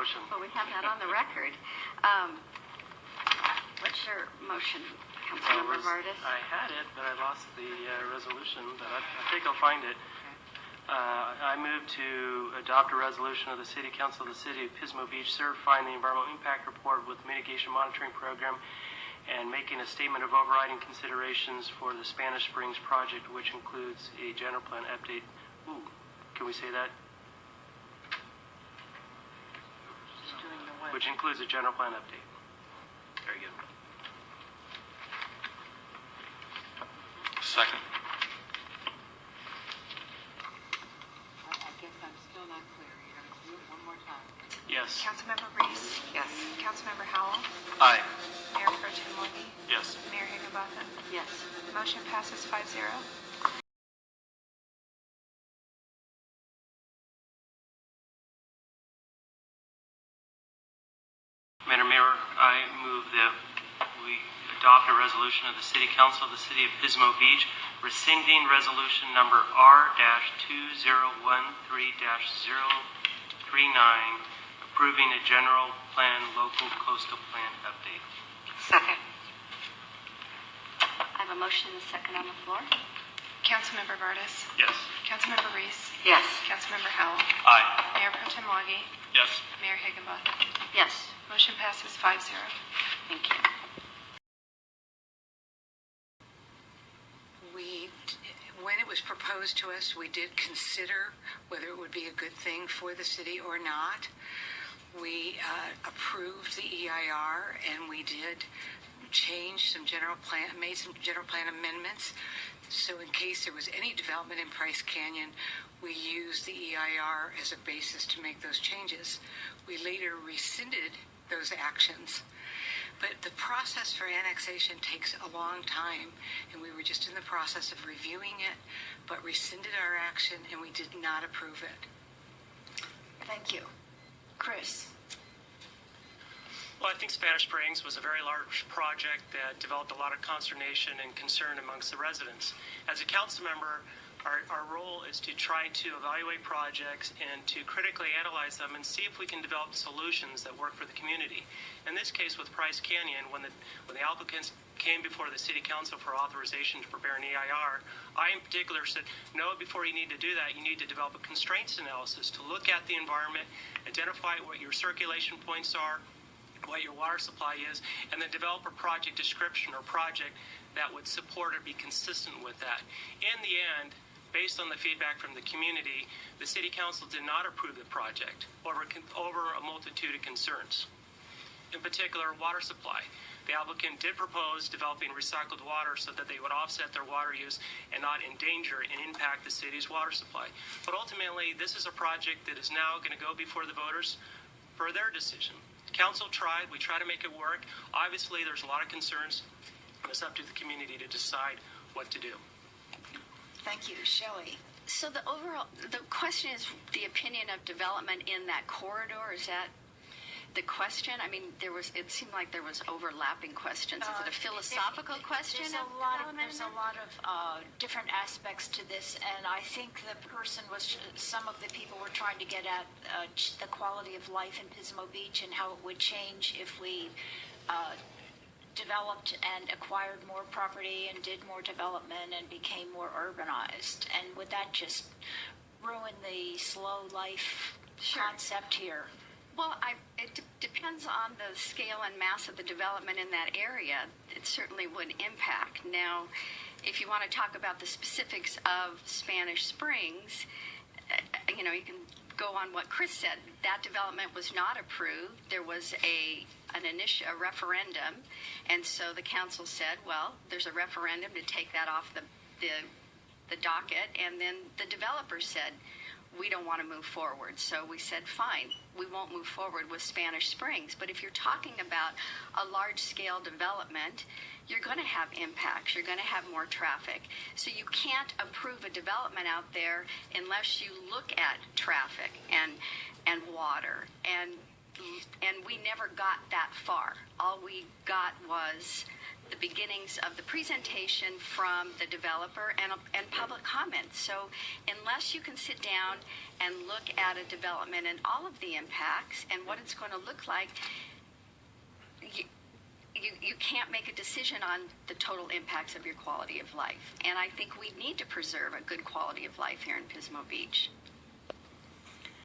motion. Well, we have that on the record. What's your motion, Councilmember Vardas? I had it, but I lost the resolution, but I think I'll find it. I move to adopt a resolution of the City Council of the City of Pismo Beach certifying the environmental impact report with mitigation monitoring program and making a statement of overriding considerations for the Spanish Springs project, which includes a general plan update. Ooh, can we say that? Which includes a general plan update. Very good. Second. I guess I'm still not clear. You're going to do it one more time. Yes. Councilmember Reese? Yes. Councilmember Howell? Aye. Mayor Pro Tem Morgan? Yes. Mayor Higginbotham? Yes. Motion passes 5-0. Madam Mayor, I move that we adopt a resolution of the City Council of the City of Pismo Beach rescinding resolution number R-2013-039, approving a general plan local coastal plan update. Second. I have a motion and a second on the floor. Councilmember Vardas? Yes. Councilmember Reese? Yes. Councilmember Howell? Aye. Mayor Pro Tem Morgan? Yes. Mayor Higginbotham? Yes. Motion passes 5-0. Thank you. When it was proposed to us, we did consider whether it would be a good thing for the city or not. We approved the EIR, and we did change some general plan, made some general plan amendments. So in case there was any development in Price Canyon, we used the EIR as a basis to make those changes. We later rescinded those actions. But the process for annexation takes a long time, and we were just in the process of reviewing it, but rescinded our action, and we did not approve it. Thank you. Chris? Well, I think Spanish Springs was a very large project that developed a lot of consternation and concern amongst the residents. As a council member, our role is to try to evaluate projects and to critically analyze them and see if we can develop solutions that work for the community. In this case with Price Canyon, when the applicants came before the City Council for authorization to prepare an EIR, I in particular said, no, before you need to do that, you need to develop a constraints analysis to look at the environment, identify what your circulation points are, what your water supply is, and then develop a project description or project that would support or be consistent with that. In the end, based on the feedback from the community, the City Council did not approve the project over a multitude of concerns. In particular, water supply. The applicant did propose developing recycled water so that they would offset their water use and not endanger and impact the city's water supply. But ultimately, this is a project that is now going to go before the voters for their decision. The council tried. We tried to make it work. Obviously, there's a lot of concerns. It's up to the community to decide what to do. Thank you. Shelley? So the question is the opinion of development in that corridor. Is that the question? I mean, it seemed like there was overlapping questions. Is it a philosophical question? There's a lot of different aspects to this, and I think some of the people were trying to get at the quality of life in Pismo Beach and how it would change if we developed and acquired more property and did more development and became more urbanized. And would that just ruin the slow life concept here? Well, it depends on the scale and mass of the development in that area. It certainly would impact. Now, if you want to talk about the specifics of Spanish Springs, you can go on what Chris said. That development was not approved. There was a referendum, and so the council said, well, there's a referendum to take that off the docket, and then the developer said, we don't want to move forward. So we said, fine, we won't move forward with Spanish Springs. But if you're talking about a large-scale development, you're going to have impacts. You're going to have more traffic. So you can't approve a development out there unless you look at traffic and water and and we never got that far. All we got was the beginnings of the presentation from the developer and public comments. So unless you can sit down and look at a development and all of the impacts and what it's going to look like, you can't make a decision on the total impacts of your quality of life. And I think we need to preserve a good quality of life here in Pismo Beach.